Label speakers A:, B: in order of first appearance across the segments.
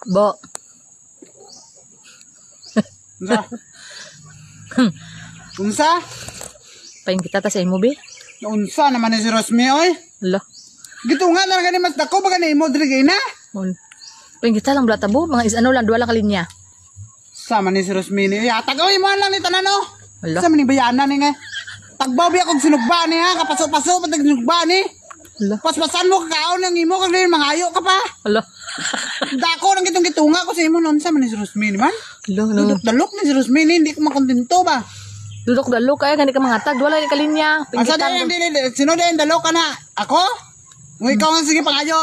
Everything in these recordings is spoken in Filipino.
A: Bo.
B: Unsa? Unsa?
A: Paing kita ta sa imo be.
B: Unsa naman ni si Rosmi oy?
A: Ala.
B: Gitungan na gani mas dako ba gani imo diri na?
A: Paing kita lang blata bo, mga ano lang duwa lang kalinya.
B: Sama ni si Rosmi ni. Yatag oy mo lang ni tanan no.
A: Ala.
B: Sama ni bayanan ni nga. Tagbaw biya kog sinugba ni ha, kapaso-paso patag sinugba ni.
A: Ala.
B: Paspasan mo kakaon ng imo kag mangayo ka pa.
A: Ala.
B: Dako nang gitong gitunga ko sa imo non sa man ni si Rosmi man.
A: Ala.
B: Dudok-dalok ni si Rosmi ni, hindi ko makontento ba.
A: Dudok dalo kaya gani ka mangatag, duwa lang ni kalinya.
B: Asa din sino din dalok ka na? Ako? Mo ikaw ang sige pangayo.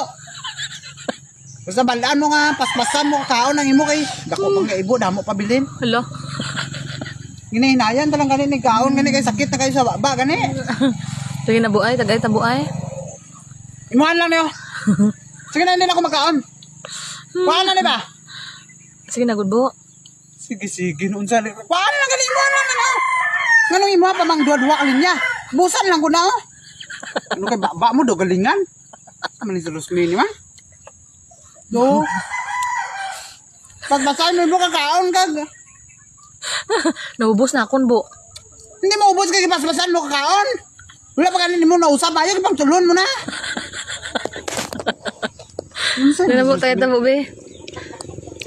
B: Basta balaan mo nga, paspasan mo kakaon ng imo kay dako pang ibo damo pabilin.
A: Ala.
B: Ginahinayan talang gani ni kaon gani kay sakit na kayo sa baba gani.
A: Sige na buay, tagay tabuay.
B: Imuhan lang niyo. Sige na, hindi na ako magkaon. Kuhaan na ni ba?
A: Sige na good bo.
B: Sige, noon sa kuhaan na gani, imuhan lang na. Nganong imuha pa mang dua-dua kalinya. Busan lang ko na oh. Ano kay baba mo do galingan? Sama ni Rosmi ni man. Do. Pagbasahin mo kakaon kag.
A: Naubos na akon bo.
B: Hindi mo ubos kay paspasan mo kakaon. Wala pa ganin mo nausap ayo pang tulon mo na.
A: Dala mo tayo tabo be.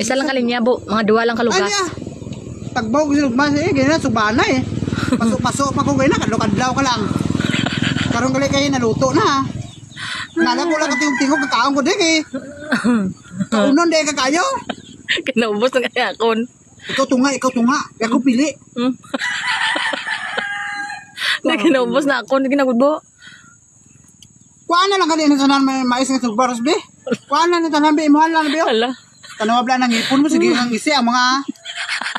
A: Isa lang kalinya bo, mga duwa lang kalugas.
B: Anya. Tagbaw ko silugmas eh, ganyan subana eh. Pasok-pasok pa ko ganyan, kadlaw ka lang. Karon gali kay naluto na. Nala ko lang katingog kakaon ko dik eh. Kaunon de kakayo.
A: Kinaubos na kaya akon.
B: Ikaw tunga. Ako pili.
A: Na kinaubos na akon, ginagud bo.
B: Kuha na lang kanina sa nan may mais nga tugbaros be. Kuha na ni tanan be imuhan lang be.
A: Ala.
B: Tanaw bla nang ipon mo sige ang isi ang mga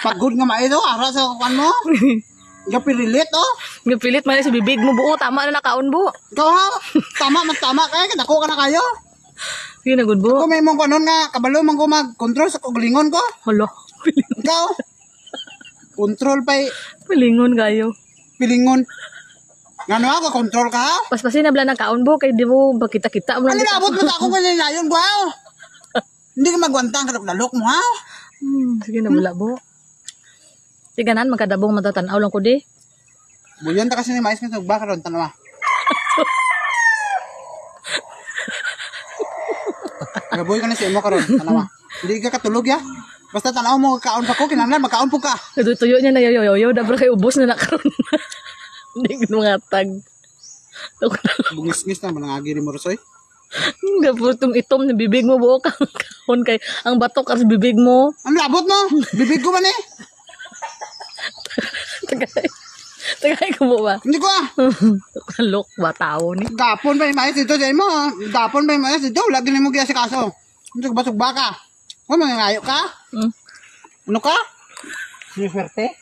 B: pagod nga mais oh, ara sa kuan mo. Gapililit oh.
A: Gapilit man sa bibig mo buo, tama na nakaon bo.
B: Ikaw ha, mas tama kay kadako ka na kayo.
A: Ginagud bo.
B: Kung may mong kanon nga kabalo man ko mag-control sa kagalingon ko.
A: Hala.
B: Ikaw. Control pay
A: Pilingon kayo.
B: pilingon. Ngano ako control ka ha?
A: Paspasin na bla ng kaon bo, kay di mo bakita-kita mo
B: Ano
A: lang.
B: nabot mo ako kanina layon ko ha? Hindi ka magwantang kadalok mo ha?
A: Sige na wala bo. Siganan magkadabong matatanaw lang ko di.
B: Buyan ta kasi ni mais nga tugba karon tanawa. Gaboy ka na sa imo karon tanawa. Hindi ka katulog ya. Basta tanaw mo kaon pa ko kinahanglan magkaon po ka.
A: Tuyo niya na yoyo, dabra kay ubos na nakaron. Hindi ko mangatag.
B: Bungis-ngis na manangagi rin mo rosoy.
A: Gaputong itom na bibig mo buo kang kaon kay ang batok sa bibig mo.
B: Ang labot mo. Bibig ko man eh.
A: Tagay ko mo ba?
B: Hindi ko ah.
A: Kalok ba tao ni?
B: Gapon pa yung mais dito sa imo. Gapon pa yung mais dito. Lagi na mo kaya si kaso. Hindi ko basog baka. Huwag mangangayo ka. Ano ka? May swerte?